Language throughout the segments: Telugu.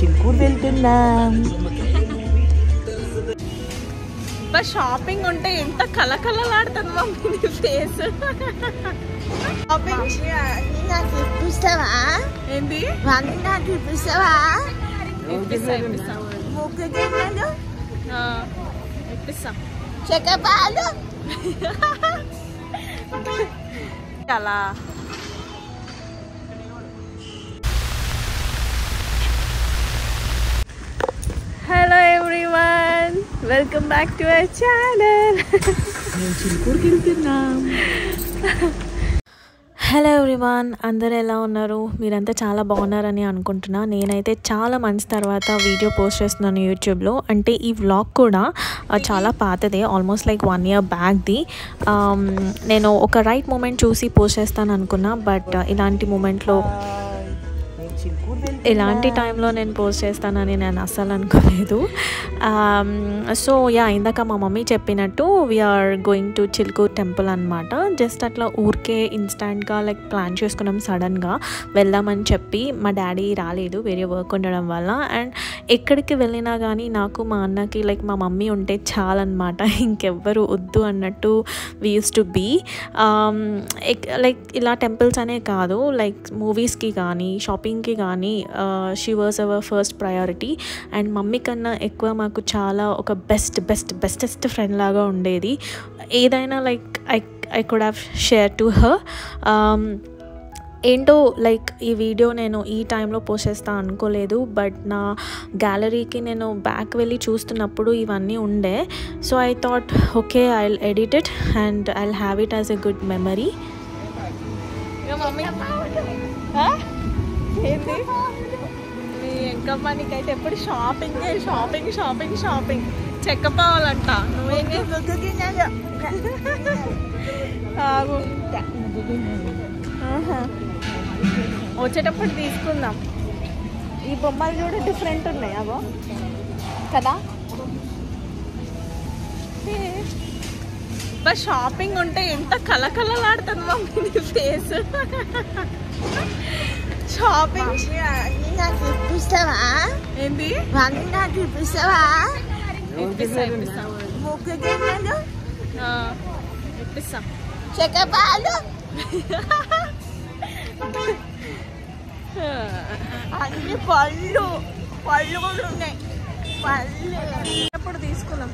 చిలుకూరు వెళ్తున్నాం. షాపింగ్ ఉంటే ఎంత కలకలలాడుతుంది మమ్మీ నీ ఫేస్. షాపింగ్ నాకు ఇప్పిస్తావా? ఏంది నాకు ఇప్పిస్తావా? ఇప్పిస్తా ముగ్గు గిన్నెలు, ఇప్పిస్తా చెక్కపాలు అలా. Hello everyone, welcome back to our channel. మేము చిలుకూరుకి వెళ్తున్నాం. హలో ఎవ్రీవన్, అందరు ఎలా ఉన్నారు? మీరంతా చాలా బాగున్నారని అనుకుంటున్నా. నేనైతే చాలా మంత్స్ తర్వాత వీడియో పోస్ట్ చేస్తున్నాను యూట్యూబ్లో. అంటే ఈ వ్లాగ్ కూడా చాలా పాతదే, ఆల్మోస్ట్ లైక్ 1 year బ్యాక్ది. నేను ఒక రైట్ మూమెంట్ చూసి పోస్ట్ చేస్తాను అనుకున్నా, బట్ ఇలాంటి టైంలో నేను పోస్ట్ చేస్తానని నేను అస్సలు అనుకోలేదు. సో ఇందాక మా మమ్మీ చెప్పినట్టు we are going to Chilkur temple అనమాట. జస్ట్ అట్లా ఊరికే ఇన్స్టాంట్గా లైక్ ప్లాన్ చేసుకున్నాం, సడన్గా వెళ్దామని చెప్పి. మా డాడీ రాలేదు, వేరే వర్క్ ఉండడం వల్ల. అండ్ ఎక్కడికి వెళ్ళినా కానీ నాకు మా అన్నకి లైక్ మా మమ్మీ ఉంటే చాలన్నమాట, ఇంకెవ్వరు వద్దు అన్నట్టు వి యూస్ టు బీ. లైక్ ఇలా టెంపుల్స్ అనే కాదు, లైక్ మూవీస్కి కానీ షాపింగ్కి కానీ she was our first priority. And mummy కన్నా ఎక్కువ మాకు చాలా ఒక బెస్టెస్ట్ ఫ్రెండ్ లాగా ఉండేది. ఏదైనా like I could have share to her. ఏంటో లైక్ ఈ వీడియో నేను ఈ టైంలో పోస్ట్ చేస్తా అనుకోలేదు, బట్ నా గ్యాలరీకి నేను బ్యాక్ వెళ్ళి చూస్తున్నప్పుడు ఇవన్నీ ఉండే. So I thought okay, I will edit it and I will have it as a good memory. ఏంది మీ ఎంకమ్మ, నీకైతే ఎప్పుడు షాపింగ్ చెక్కపోవాలంట. నువ్వేం ముగ్గు గిన్నెలు, వచ్చేటప్పుడు తీసుకుందాం. ఈ బొమ్మలు కూడా డిఫరెంట్ ఉన్నాయి అవో కదా. షాపింగ్ ఉంటే ఎంత కలకలలాడుతుంది మమ్మీ నీ ఫేస్. షాపింగ్ నాకు ఇప్పిస్తావా? ఏంది నాకు ఇప్పిస్తావా? ఇప్పిస్తా ముగ్గు గిన్నెలు, ఇప్పిస్తా చెక్కపాలు అన్ని పళ్ళు కూడా ఉన్నాయి. పళ్ళు ఎప్పుడు తీసుకున్నాం.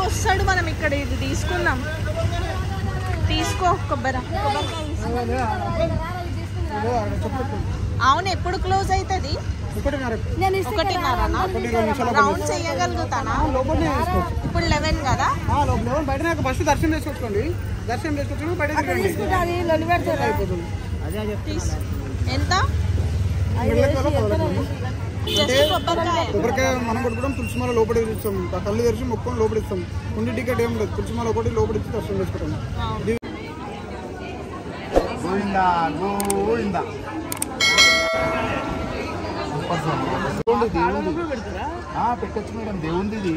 వస్తాడు, మనం ఇక్కడ ఇది తీసుకుందాం. తీసుకో కొబ్బరి. అవును, ఎప్పుడు క్లోజ్ అవుతుంది? 1:30. రౌండ్ చేయగలుగుతానా? ఇప్పుడు 11 కదా. దర్శనం చేసుకోండి. ఎంత? కొబ్బరికాయ మనం కొట్టుకోవడం, తులసిమాల లోపలి ఇస్తాం, కళ్ళు తెరిచి మొక్కలు లోపలి ఇస్తాం. ఉండి టికెట్ ఏం లేదు, తులసిమాల ఒకటి లోపలి ఇచ్చి దర్శనం చేసుకుంటాం. పెట్టచ్చు మేడం, దేవుంది ఇది.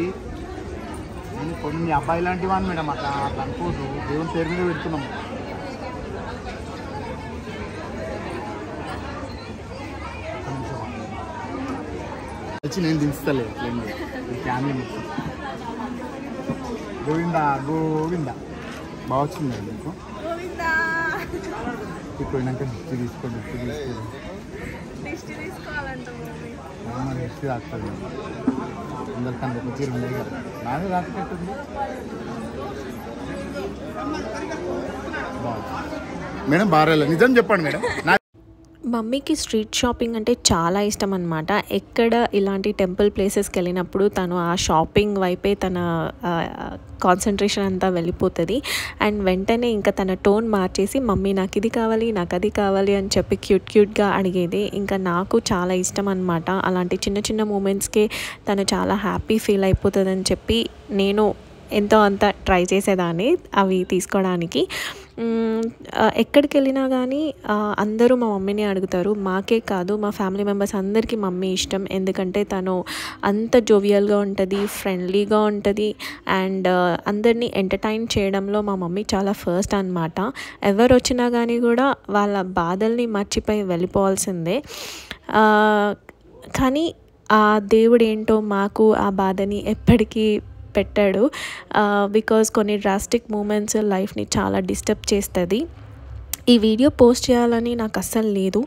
కొన్ని అబ్బాయి లాంటి వాడిని మేడం, అట్లా అనుకోదు. దేవుని పేరు మీద పెడుతున్నాము. వచ్చి నేను దించుతలే ఫ్యామిలీ మొత్తం. గోవిందా బాగా వచ్చింది మీకు. పోయినాక దిష్టి తీసుకోండి. దిష్టి రాస్తుంది అందరికన్నా ఒక చీర ఉండేది కదా, నాదే రాకపోతుంది. మేడం బాగా నిజం చెప్పండి మేడం. మమ్మీకి స్ట్రీట్ షాపింగ్ అంటే చాలా ఇష్టం అనమాట. ఎక్కడ ఇలాంటి టెంపుల్ ప్లేసెస్కి వెళ్ళినప్పుడు తను ఆ షాపింగ్ వైపే తన కాన్సన్ట్రేషన్ అంతా వెళ్ళిపోతుంది. అండ్ వెంటనే ఇంకా తన టోన్ మార్చేసి మమ్మీ నాకు ఇది కావాలి, నాకు అది కావాలి అని చెప్పి క్యూట్గా అడిగేది. ఇంకా నాకు చాలా ఇష్టం అనమాట. అలాంటి చిన్న మూమెంట్స్కే తను చాలా హ్యాపీ ఫీల్ అయిపోతుందని చెప్పి నేను ఎంతో అంత ట్రై చేసేదాన్ని అవి తీసుకోవడానికి. ఎక్కడికి వెళ్ళినా కానీ అందరూ మా మమ్మీని అడుగుతారు. మాకే కాదు, మా ఫ్యామిలీ మెంబర్స్ అందరికీ మమ్మీ ఇష్టం. ఎందుకంటే తను అంత జోవియల్గా ఉంటుంది, ఫ్రెండ్లీగా ఉంటుంది అండ్ అందరినీ ఎంటర్టైన్ చేయడంలో మా మమ్మీ చాలా ఫస్ట్ అన్నమాట. ఎవరు వచ్చినా కానీ కూడా వాళ్ళ బాధల్ని మర్చిపోయి వెళ్ళిపోవాల్సిందే. కానీ ఆ దేవుడు ఏంటో మాకు ఆ బాధని ఎప్పటికీ పెట్టాడు. బికాజ్ కొన్ని డ్రాస్టిక్ మూమెంట్స్ లైఫ్ని చాలా డిస్టర్బ్ చేస్తుంది. ఈ వీడియో పోస్ట్ చేయాలని నాకు అస్సలు లేదు,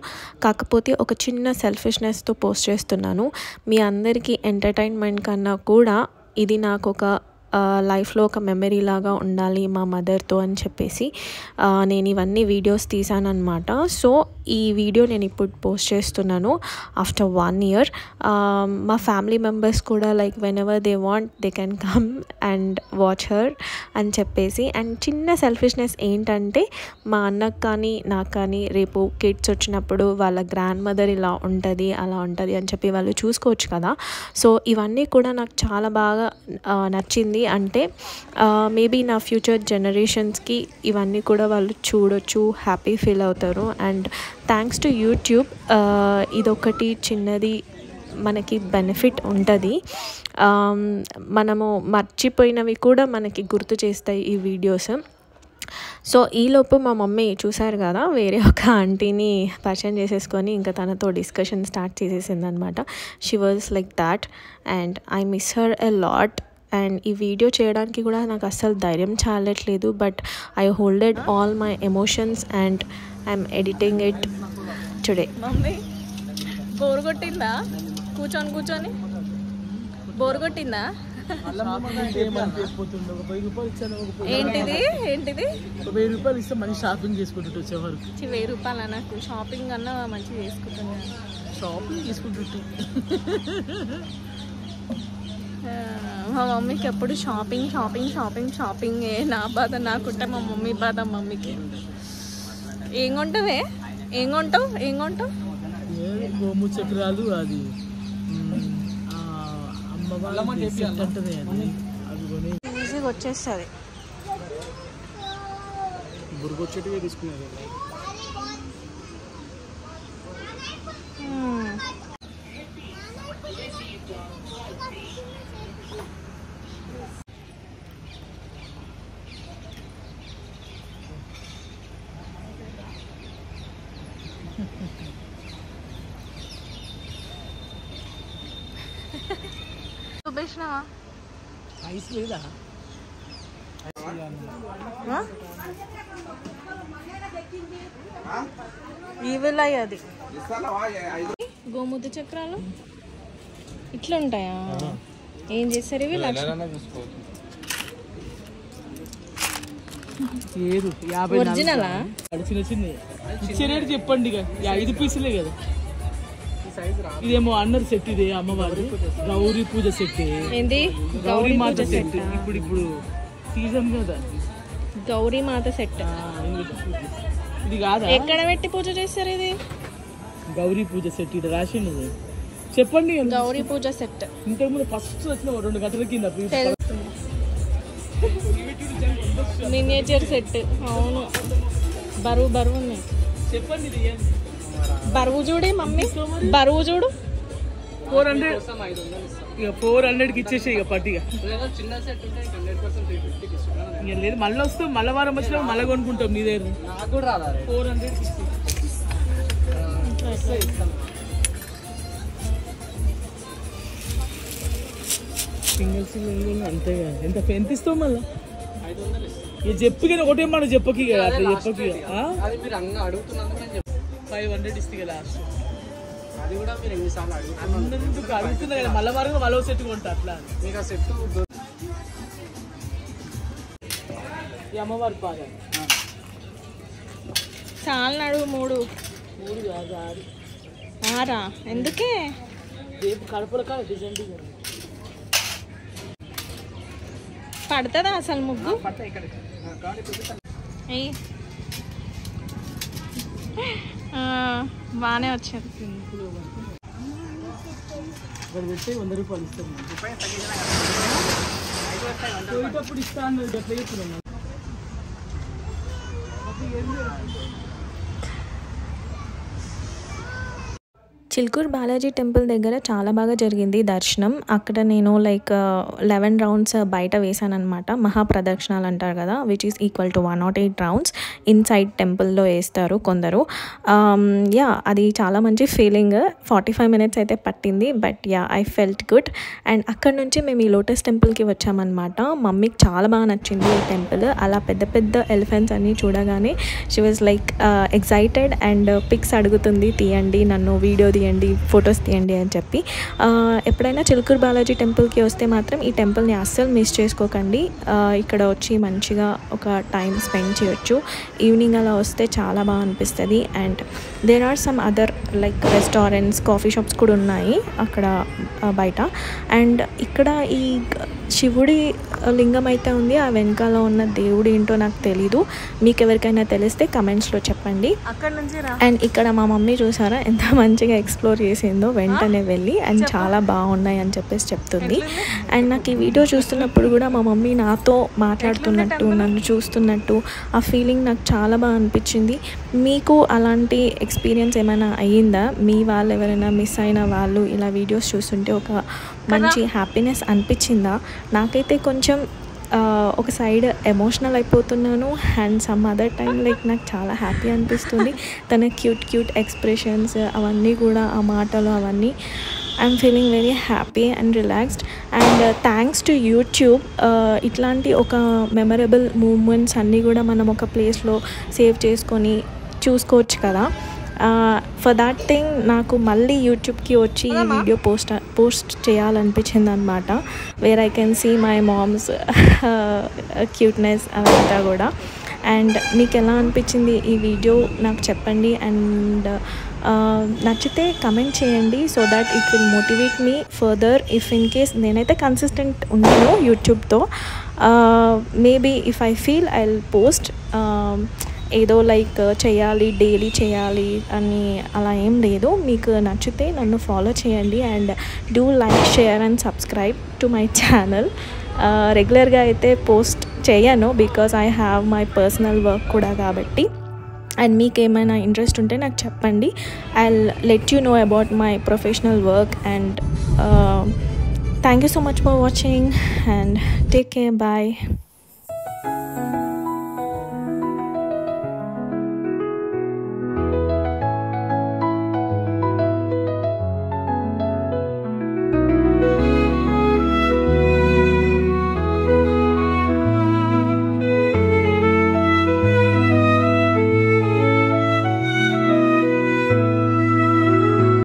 కాకపోతే ఒక చిన్న సెల్ఫిష్నెస్తో పోస్ట్ చేస్తున్నాను. మీ అందరికీ ఎంటర్టైన్మెంట్ కన్నా కూడా ఇది నాకు ఒక లైఫ్లో ఒక మెమరీ లాగా ఉండాలి మా మదర్తో అని చెప్పేసి నేను ఇవన్నీ వీడియోస్ తీసాను అనమాట. సో ఈ వీడియో నేను ఇప్పుడు పోస్ట్ చేస్తున్నాను ఆఫ్టర్ 1 year. మా ఫ్యామిలీ మెంబర్స్ కూడా like when ever they want they can come and watch her అని చెప్పేసి. అండ్ చిన్న సెల్ఫిష్నెస్ ఏంటంటే మా అన్నకు కానీ నాకు కానీ రేపు కిడ్స్ వచ్చినప్పుడు వాళ్ళ గ్రాండ్ మదర్ ఇలా ఉంటుంది అలా ఉంటుంది అని చెప్పి వాళ్ళు చూసుకోవచ్చు కదా. సో ఇవన్నీ కూడా నాకు చాలా బాగా నచ్చింది. అంటే మేబీ నా ఫ్యూచర్ జనరేషన్స్కి ఇవన్నీ కూడా వాళ్ళు చూడొచ్చు, హ్యాపీ ఫీల్ అవుతారు. అండ్ థ్యాంక్స్ టు యూట్యూబ్ ఇదొకటి చిన్నది మనకి బెనిఫిట్ ఉంటుంది. మనము మర్చిపోయినవి కూడా మనకి గుర్తు చేస్తాయి ఈ వీడియోస్. సో ఈలోపు మా మమ్మీ చూసారు కదా వేరే ఒక ఆంటీని పరిచయం చేసేసుకొని ఇంకా తనతో డిస్కషన్ స్టార్ట్ చేసేసింది అనమాట. She was like that and I miss her a lot. And ఈ వీడియో చేయడానికి కూడా నాకు అస్సలు ధైర్యం చాలట్లేదు. But I holded all my emotions and I'm editing it today. Mummy bore కొట్టిందా? కూర్చొని బోర్ కొట్టిందా? ఏంటిది 1000 రూపాయలు ఇస్తే మళ్ళీ షాపింగ్ చేసుకుంటుంటే వచ్చేవారు. 1000 రూపాయలు నాకు షాపింగ్ అన్నా మంచిగా చేసుకుంటున్నా. షాపింగ్ చేసుకుంటుంటే మా మమ్మీకి ఎప్పుడు షాపింగ్. నా బాధ నాకుంటే మా మమ్మీ బాధ మమ్మీకి. ఏం కొంటావు? గోము చక్రాలు, అది అమ్మవారి సెట్ అంటది, అది కొని ఈజీగా వచ్చేస్తుంది. బుర్గొచ్చేటివే తీసుకున్నారు. చూపించినావా? ఐస్ లేదా? ఈవిల్ అది గోముద్ద చక్రాలు ఇట్లా ఉంటాయా? ఏం చేస్తారు ఇవి? లేదు 50 ఒరిజినలా? చిన్న ఇచ్చే రేటు చెప్పండి. ఇక 5 పీసులే కదా. ఇదేమో అన్నర్ సెట్, ఇదే అమ్మవారు గౌరీ పూజ సెట్. ఏంది గౌరీ మాత సెట్? ఇప్పుడు సీజన్ కదా గౌరీ మాత సెట్. ఇది కాదా? ఎక్కడ పెట్టి పూజ చేస్తారు ఇది? గౌరీ పూజ సెట్ ఇది రాసింది. చెప్పండి. గౌరీ పూజ సెట్ ఇంతకు ముందు ఫస్ట్ వచ్చిన 2 గంటల కింద మినియేచర్ సెట్. అవును, బరువు ఉన్నాయి. చెప్పండి. బరువు చూడే మమ్మీ, బరువు చూడు. 400 ఇక 400కి ఇచ్చేసి ఇక పట్టిగా. ఇక లేదు, మళ్ళీ వస్తాం, మళ్ళీ వారం వచ్చినా మళ్ళీ కొనుక్కుంటాం నీ దగ్గర. 400కి సింగిల్ అంతే కదా. ఎంత ఇస్తావు మళ్ళీ? ఇక చెప్పి కానీ ఒకటే మాట చెప్పకి, అట్లా చెప్పకి. 500 ఇస్తే కదా లాస్ట్. అది కూడా మీరు ఎన్నిసార్లు అడుగుతున్నా కదా, మళ్ళీ వారంగా మళ్ళీ సెట్ కొంటా అట్లా. మీకు ఆ సెట్ ఈ అమ్మవారి బాగా చాలా అడుగు. 3 కాదు 6 ఎందుకే? రేపు కడుపుల కాదు డిజైన్ పడుతుందా అసలు ముగ్గు? బాగానే వచ్చింది. ఇక్కడ పెట్టి 100 రూపాయలు ఇస్తాను. పోయేటప్పుడు ఇస్తా అన్నది ఎట్లా చెప్తున్నాను. చిల్కూరు బాలాజీ టెంపుల్ దగ్గర చాలా బాగా జరిగింది దర్శనం. అక్కడ నేను లైక్ 11 రౌండ్స్ బయట వేసాను అనమాట. మహాప్రదక్షిణాలు అంటారు కదా, which is equal to 108 rounds inside టెంపుల్లో వేస్తారు కొందరు. అది చాలా మంచి ఫీలింగ్. 45 మినిట్స్ అయితే పట్టింది, but I felt good. And అక్కడ నుంచి మేము ఈ లోటస్ టెంపుల్కి వచ్చామన్నమాట. మమ్మీకి చాలా బాగా నచ్చింది ఈ టెంపుల్. అలా పెద్ద పెద్ద ఎలిఫెంట్స్ అన్నీ చూడగానే she was like excited and pics అడుగుతుంది, తీయండి నన్ను, వీడియో తీయండి, ఫొటోస్ తీయండి అని చెప్పి. ఎప్పుడైనా చిలుకూరు బాలాజీ టెంపుల్కి వస్తే మాత్రం ఈ టెంపుల్ని అస్సలు మిస్ చేసుకోకండి. ఇక్కడ వచ్చి మంచిగా ఒక టైం స్పెండ్ చేయొచ్చు. ఈవినింగ్ అలా వస్తే చాలా బాగా అనిపిస్తుంది. And there are some other like restaurants, coffee shops కూడా ఉన్నాయి అక్కడ బయట. అండ్ ఇక్కడ ఈ శివుడి లింగం అయితే ఉంది, ఆ వెనకాల ఉన్న దేవుడు ఏంటో నాకు తెలీదు. మీకు ఎవరికైనా తెలిస్తే కమెంట్స్లో చెప్పండి. అక్కడ నుంచి అండ్ ఇక్కడ మా మమ్మీ చూసారా ఎంత మంచిగా ఎక్స్ప్లోర్ చేసిందో, వెంటనే వెళ్ళి అండ్ చాలా బాగున్నాయి అని చెప్పేసి చెప్తుంది. అండ్ నాకు ఈ వీడియో చూస్తున్నప్పుడు కూడా మా మమ్మీ నాతో మాట్లాడుతున్నట్టు, నన్ను చూస్తున్నట్టు ఆ ఫీలింగ్ నాకు చాలా బాగా అనిపించింది. మీకు అలాంటి ఎక్స్పీరియన్స్ ఏమైనా అయ్యిందా? మీ వాళ్ళు ఎవరైనా మిస్ అయిన వాళ్ళు ఇలా వీడియోస్ చూస్తుంటే ఒక మంచి హ్యాపీనెస్ అనిపించిందా? నాకైతే కొంచెం ఒక సైడ్ ఎమోషనల్ అయిపోతున్నాను and some other time like నాకు చాలా హ్యాపీ అనిపిస్తుంది. తన క్యూట్ ఎక్స్ప్రెషన్స్ అవన్నీ కూడా, ఆ మాటలు అవన్నీ, I'm feeling very happy and relaxed. And thanks to YouTube. ఇట్లాంటి ఒక మెమరబుల్ మూమెంట్స్ అన్నీ కూడా మనం ఒక ప్లేస్లో సేవ్ చేసుకొని చూసుకోవచ్చు కదా. ఫర్ దాట్ థింగ్ నాకు మళ్ళీ యూట్యూబ్కి వచ్చి ఈ వీడియో పోస్ట్ చేయాలనిపించింది అనమాట. Where I can see my mom's cuteness అదంతా కూడా. అండ్ మీకు ఎలా అనిపించింది ఈ వీడియో నాకు చెప్పండి. అండ్ నచ్చితే కమెంట్ చేయండి, so that it will motivate me further. If in case నేనైతే కన్సిస్టెంట్ ఉన్నాను యూట్యూబ్తో, maybe if I feel I will post. ఏదో లైక్ చేయాలి, డైలీ చేయాలి అని అలా ఏం లేదు. మీకు నచ్చితే నన్ను ఫాలో చేయండి and do like, share and subscribe to my channel. రెగ్యులర్గా అయితే పోస్ట్ చేయను because I have my personal work కూడా కాబట్టి. అండ్ మీకు ఏమైనా ఇంట్రెస్ట్ ఉంటే నాకు చెప్పండి. I will let you know about my professional work. And thank you so much for watching and take care. Bye.